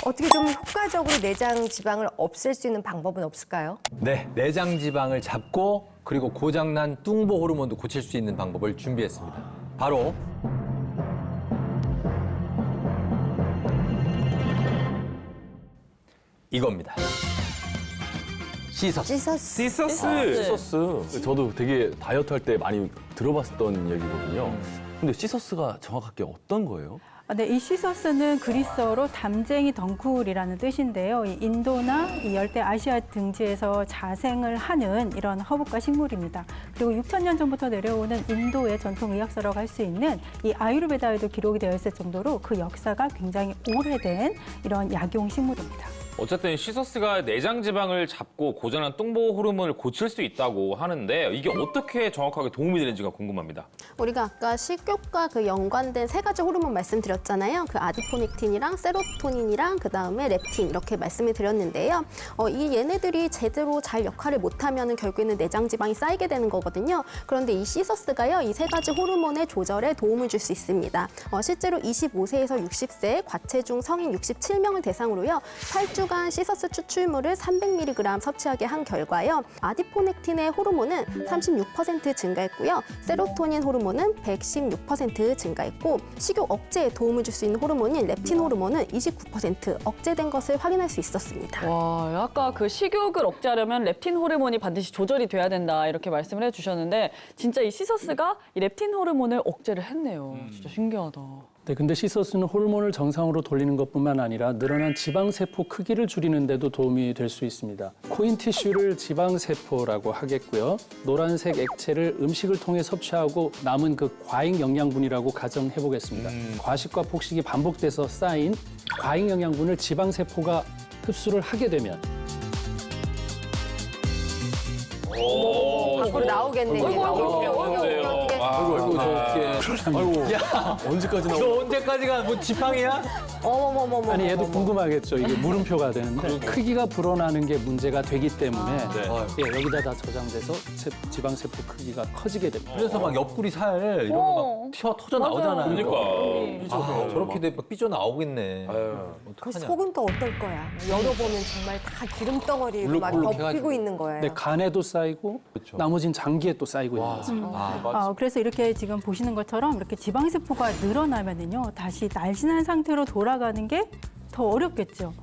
어떻게 좀 효과적으로 내장 지방을 없앨 수 있는 방법은 없을까요? 네, 내장 지방을 잡고 그리고 고장난 뚱보 호르몬도 고칠 수 있는 방법을 준비했습니다. 바로 이겁니다. 시서스. 시서스. 저도 되게 다이어트 할 때 많이 들어봤던 얘기거든요. 근데 시서스가 정확하게 어떤 거예요? 네, 이 시서스는 그리스어로 담쟁이 덩쿨이라는 뜻인데요. 이 인도나 이 열대 아시아 등지에서 자생을 하는 이런 허브과 식물입니다. 그리고 6,000년 전부터 내려오는 인도의 전통 의학서라고 할 수 있는 이 아유르베다에도 기록이 되어 있을 정도로 그 역사가 굉장히 오래된 이런 약용 식물입니다. 어쨌든 시서스가 내장 지방을 잡고 고장난 뚱보 호르몬을 고칠 수 있다고 하는데 이게 어떻게 정확하게 도움이 되는지가 궁금합니다. 우리가 아까 식욕과 그 연관된 세 가지 호르몬 말씀드렸잖아요. 그 아디포넥틴이랑 세로토닌이랑 그다음에 렙틴 이렇게 말씀을 드렸는데요. 이 얘네들이 제대로 잘 역할을 못하면 결국에는 내장 지방이 쌓이게 되는 거거든요. 그런데 이 시서스가요, 이 세 가지 호르몬의 조절에 도움을 줄 수 있습니다. 실제로 25세에서 60세 과체중 성인 67명을 대상으로요, 8주간 시서스 추출물을 300mg 섭취하게 한 결과요, 아디포넥틴의 호르몬은 36% 증가했고요, 세로토닌 호르몬은 116% 증가했고, 식욕 억제에 도움을 줄 수 있는 호르몬인 렙틴 호르몬은 29% 억제된 것을 확인할 수 있었습니다. 와, 아까 그 식욕을 억제하려면 렙틴 호르몬이 반드시 조절이 돼야 된다 이렇게 말씀을 해주셨는데 진짜 이 시서스가 이 렙틴 호르몬을 억제를 했네요. 진짜 신기하다. 네, 근데 시서스는 호르몬을 정상으로 돌리는 것뿐만 아니라 늘어난 지방세포 크기를 줄이는 데도 도움이 될 수 있습니다. 코인 티슈를 지방세포라고 하겠고요. 노란색 액체를 음식을 통해 섭취하고 남은 그 과잉 영양분이라고 가정해 보겠습니다. 과식과 폭식이 반복돼서 쌓인 과잉 영양분을 지방세포가 흡수를 하게 되면 밖으로 나오겠네. 아이고, 저 어떻게. 아이고. 야, 언제까지 나오나? 너 언제까지 가? 뭐 지팡이야? 어머머머머. 아니 얘도 궁금하겠죠. 이게 물음표가 되는데 크기가 불어나는 게 문제가 되기 때문에 예, 여기다 다 저장돼서 지방세포 크기가 커지게 됩니다. 그래서 막 옆구리 살 이런 거 막 터져 나오잖아요. 그러니까. 아, 저렇게 돼 삐져 나오겠네. 그 어떡하냐. 속은 또 어떨 거야? 열어보면 정말 다 기름 덩어리로 막 울룩울룩 덮이고 해가지고. 있는 거예요. 네, 간에도 쌓이고 나머진 장기에 또 쌓이고 있는 거죠. 그래서 이렇게 지금 보시는 것처럼 이렇게 지방세포가 늘어나면은요, 다시 날씬한 상태로 돌아가는 게 더 어렵겠죠.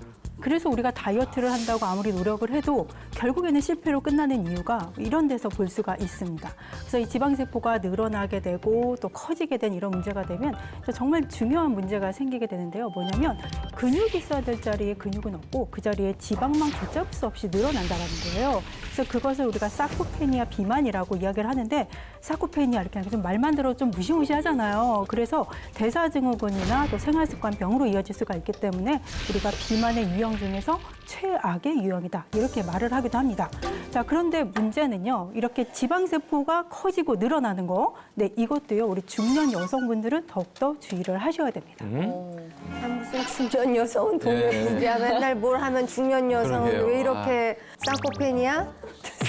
그래서 우리가 다이어트를 한다고 아무리 노력을 해도 결국에는 실패로 끝나는 이유가 이런 데서 볼 수가 있습니다. 그래서 이 지방세포가 늘어나게 되고 또 커지게 된 이런 문제가 되면 정말 중요한 문제가 생기게 되는데요. 뭐냐면 근육이 있어야 될 자리에 근육은 없고 그 자리에 지방만 걷잡을 수 없이 늘어난다는 거예요. 그래서 그것을 우리가 사코페니아 비만이라고 이야기를 하는데, 사코페니아 이렇게 좀 말만 들어도 좀 무시무시하잖아요. 그래서 대사증후군이나 또 생활습관병으로 이어질 수가 있기 때문에 우리가 비만의 유형 중에서 최악의 유형이다 이렇게 말을 하기도 합니다. 자, 그런데 문제는요, 이렇게 지방세포가 커지고 늘어나는 거, 네, 이것도요 우리 중년 여성분들은 더욱더 주의를 하셔야 됩니다. 무슨 중년 여성은 동료분이야. 맨날 뭘 하면 중년 여성은 그러게요. 왜 이렇게 쌍코페니아?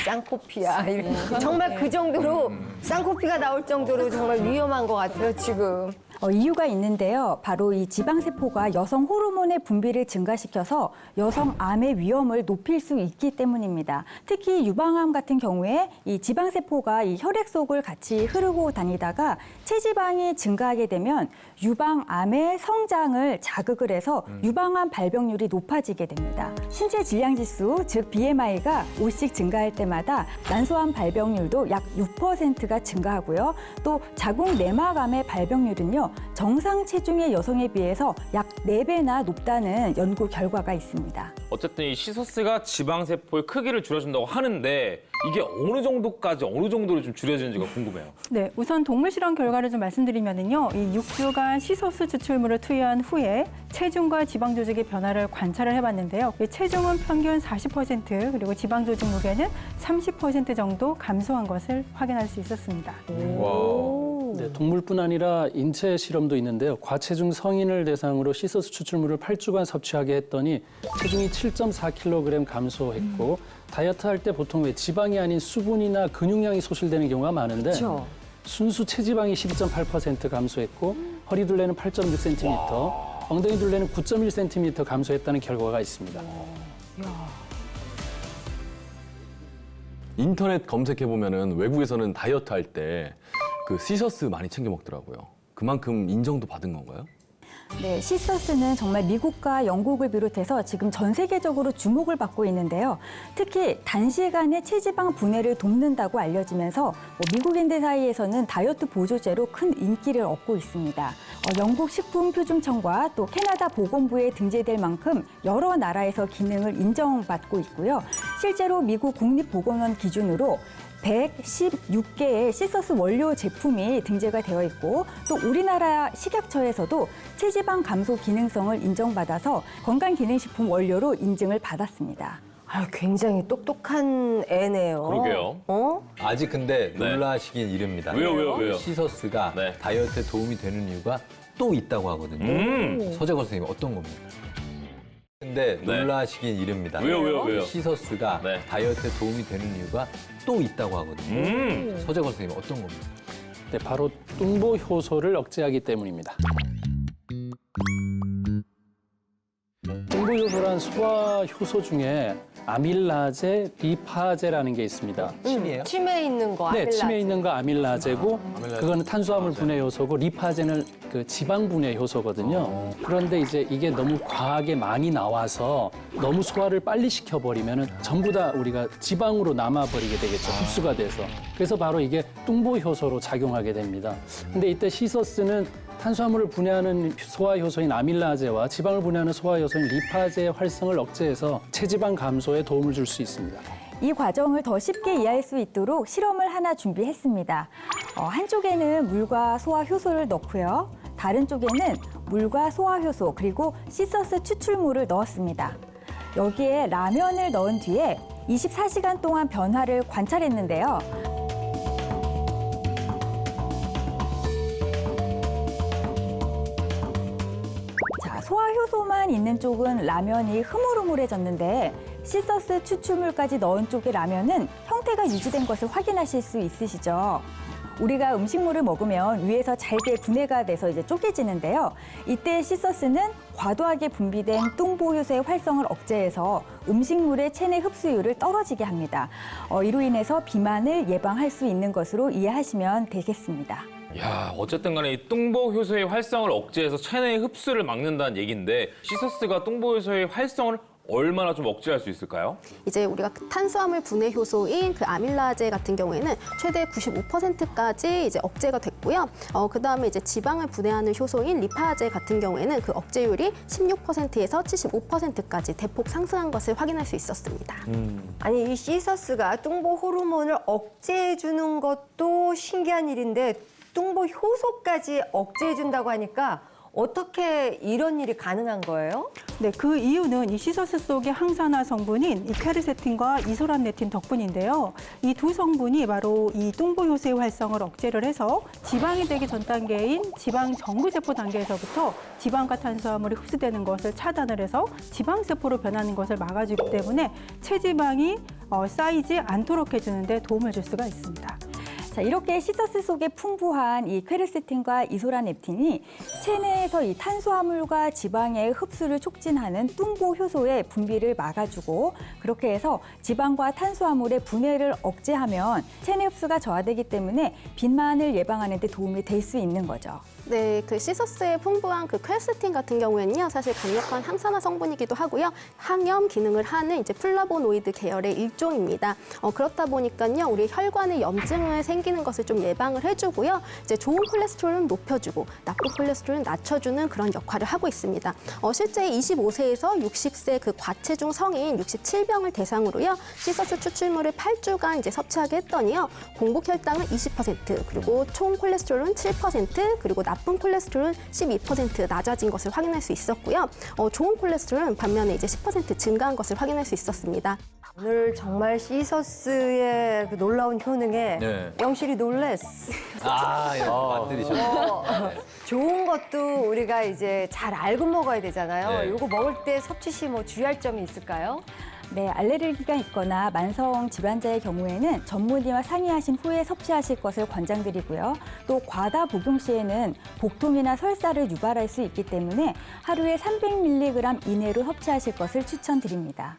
쌍코피아. 이렇게. 정말 그 정도로 쌍코피가 나올 정도로 정말 위험한 것 같아요, 지금. 이유가 있는데요. 바로 이 지방세포가 여성 호르몬의 분비를 증가시켜서 여성 암의 위험을 높일 수 있기 때문입니다. 특히 유방암 같은 경우에 이 지방세포가 이 혈액 속을 같이 흐르고 다니다가 체지방이 증가하게 되면 유방암의 성장을 자극을 해서 유방암 발병률이 높아지게 됩니다. 신체 질량지수, 즉 BMI가 5씩 증가할 때마다 난소암 발병률도 약 6%가 증가하고요. 또 자궁 내막암의 발병률은요, 정상 체중의 여성에 비해서 약 4배나 높다는 연구 결과가 있습니다. 어쨌든 이 시서스가 지방세포의 크기를 줄여준다고 하는데 이게 어느 정도로 좀 줄여지는지가 궁금해요. 네, 우선 동물 실험 결과를 좀 말씀드리면은요, 이 6주간 시서스 추출물을 투여한 후에 체중과 지방 조직의 변화를 관찰을 해봤는데요. 이 체중은 평균 40% 그리고 지방 조직 무게는 30% 정도 감소한 것을 확인할 수 있었습니다. 네, 동물뿐 아니라 인체 실험도 있는데요. 과체중 성인을 대상으로 시서스 추출물을 8주간 섭취하게 했더니 체중이 7.4kg 감소했고 다이어트 할 때 보통 왜 지방이 아닌 수분이나 근육량이 소실되는 경우가 많은데 순수 체지방이 12.8% 감소했고 허리둘레는 8.6cm, 엉덩이 둘레는 9.1cm 감소했다는 결과가 있습니다. 인터넷 검색해 보면은 외국에서는 다이어트 할 때 그 시서스 많이 챙겨 먹더라고요. 그만큼 인정도 받은 건가요? 네, 시서스는 정말 미국과 영국을 비롯해서 지금 전 세계적으로 주목을 받고 있는데요. 특히 단시간에 체지방 분해를 돕는다고 알려지면서 미국인들 사이에서는 다이어트 보조제로 큰 인기를 얻고 있습니다. 영국 식품표준청과 또 캐나다 보건부에 등재될 만큼 여러 나라에서 기능을 인정받고 있고요. 실제로 미국 국립보건원 기준으로 116개의 시서스 원료 제품이 등재가 되어 있고 또 우리나라 식약처에서도 체지방 감소 기능성을 인정받아서 건강기능식품 원료로 인증을 받았습니다. 아, 굉장히 똑똑한 애네요. 그러게요. 아직 근데 네. 놀라시긴 이릅니다. 왜요? 시서스가 네. 다이어트에 도움이 되는 이유가 또 있다고 하거든요. 서재걸 선생님 어떤 겁니까? 근데 네. 놀라시긴 이릅니다. 왜요? 시서스가 네. 다이어트에 도움이 되는 이유가 또 있다고 하거든요. 서재걸 선생님 어떤 겁니까? 네, 바로 뚱보 효소를 억제하기 때문입니다. 뚱보 효소란 소화 효소 중에 아밀라제, 리파제라는 게 있습니다. 침이에요? 침에 있는 거 네, 아밀라제. 침에 있는 거 아밀라제고 그거는 탄수화물 분해 효소고 리파제는 그 지방 분해 효소거든요. 그런데 이제 이게 너무 과하게 많이 나와서 너무 소화를 빨리 시켜버리면 전부 다 우리가 지방으로 남아버리게 되겠죠. 흡수가 돼서. 그래서 바로 이게 뚱보 효소로 작용하게 됩니다. 근데 이때 시서스는 탄수화물을 분해하는 소화 효소인 아밀라제와 지방을 분해하는 소화 효소인 리파제의 활성을 억제해서 체지방 감소에 도움을 줄 수 있습니다. 이 과정을 더 쉽게 이해할 수 있도록 실험을 하나 준비했습니다. 한쪽에는 물과 소화 효소를 넣고요. 다른 쪽에는 물과 소화 효소 그리고 시서스 추출물을 넣었습니다. 여기에 라면을 넣은 뒤에 24시간 동안 변화를 관찰했는데요. 자, 소화 효소만 있는 쪽은 라면이 흐물흐물해졌는데 시서스 추출물까지 넣은 쪽의 라면은 형태가 유지된 것을 확인하실 수 있으시죠? 우리가 음식물을 먹으면 위에서 잘게 분해가 돼서 이제 쪼개지는데요. 이때 시서스는 과도하게 분비된 뚱보 효소의 활성을 억제해서 음식물의 체내 흡수율을 떨어지게 합니다. 이로 인해서 비만을 예방할 수 있는 것으로 이해하시면 되겠습니다. 야, 어쨌든 간에 이 뚱보 효소의 활성을 억제해서 체내의 흡수를 막는다는 얘기인데 시서스가 뚱보 효소의 활성을 얼마나 좀 억제할 수 있을까요? 이제 우리가 탄수화물 분해 효소인 그 아밀라제 같은 경우에는 최대 95%까지 이제 억제가 됐고요. 그다음에 이제 지방을 분해하는 효소인 리파제 같은 경우에는 그 억제율이 16%에서 75%까지 대폭 상승한 것을 확인할 수 있었습니다. 아니, 이 시서스가 뚱보 호르몬을 억제해주는 것도 신기한 일인데 뚱보 효소까지 억제해준다고 하니까 어떻게 이런 일이 가능한 거예요? 네, 그 이유는 이 시서스 속의 항산화 성분인 이 퀘르세틴과 이소란네틴 덕분인데요. 이 두 성분이 바로 이 뚱보 효소의 활성을 억제를 해서 지방이 되기 전 단계인 지방 정구세포 단계에서부터 지방과 탄수화물이 흡수되는 것을 차단을 해서 지방세포로 변하는 것을 막아주기 때문에 체지방이 쌓이지 않도록 해주는 데 도움을 줄 수가 있습니다. 자, 이렇게 시서스 속에 풍부한 이 퀘르세틴과 이소라넵틴이 체내에서 이 탄수화물과 지방의 흡수를 촉진하는 뚱보 효소의 분비를 막아주고 그렇게 해서 지방과 탄수화물의 분해를 억제하면 체내 흡수가 저하되기 때문에 비만을 예방하는 데 도움이 될 수 있는 거죠. 네, 그 시서스에 풍부한 그 퀘르세틴 같은 경우에는요, 사실 강력한 항산화 성분이기도 하고요, 항염 기능을 하는 이제 플라보노이드 계열의 일종입니다. 그렇다 보니까요, 우리 혈관에 염증을 생기는 것을 좀 예방을 해주고요, 이제 좋은 콜레스테롤은 높여주고 나쁜 콜레스테롤은 낮춰주는 그런 역할을 하고 있습니다. 실제 25세에서 60세 그 과체중 성인 67병을 대상으로요, 시서스 추출물을 8주간 이제 섭취하게 했더니요, 공복 혈당은 20%, 그리고 총 콜레스테롤은 7%, 그리고 나쁜 콜레스테롤은 12% 낮아진 것을 확인할 수 있었고요. 좋은 콜레스테롤은 반면에 이제 10% 증가한 것을 확인할 수 있었습니다. 오늘 정말 시서스의 그 놀라운 효능에 네. 영실이 놀랬어. 맛들이셨네요. 좋은 것도 우리가 이제 잘 알고 먹어야 되잖아요. 네. 이거 먹을 때 섭취 시 뭐 주의할 점이 있을까요? 네, 알레르기가 있거나 만성 질환자의 경우에는 전문의와 상의하신 후에 섭취하실 것을 권장드리고요. 또 과다 복용 시에는 복통이나 설사를 유발할 수 있기 때문에 하루에 300mg 이내로 섭취하실 것을 추천드립니다.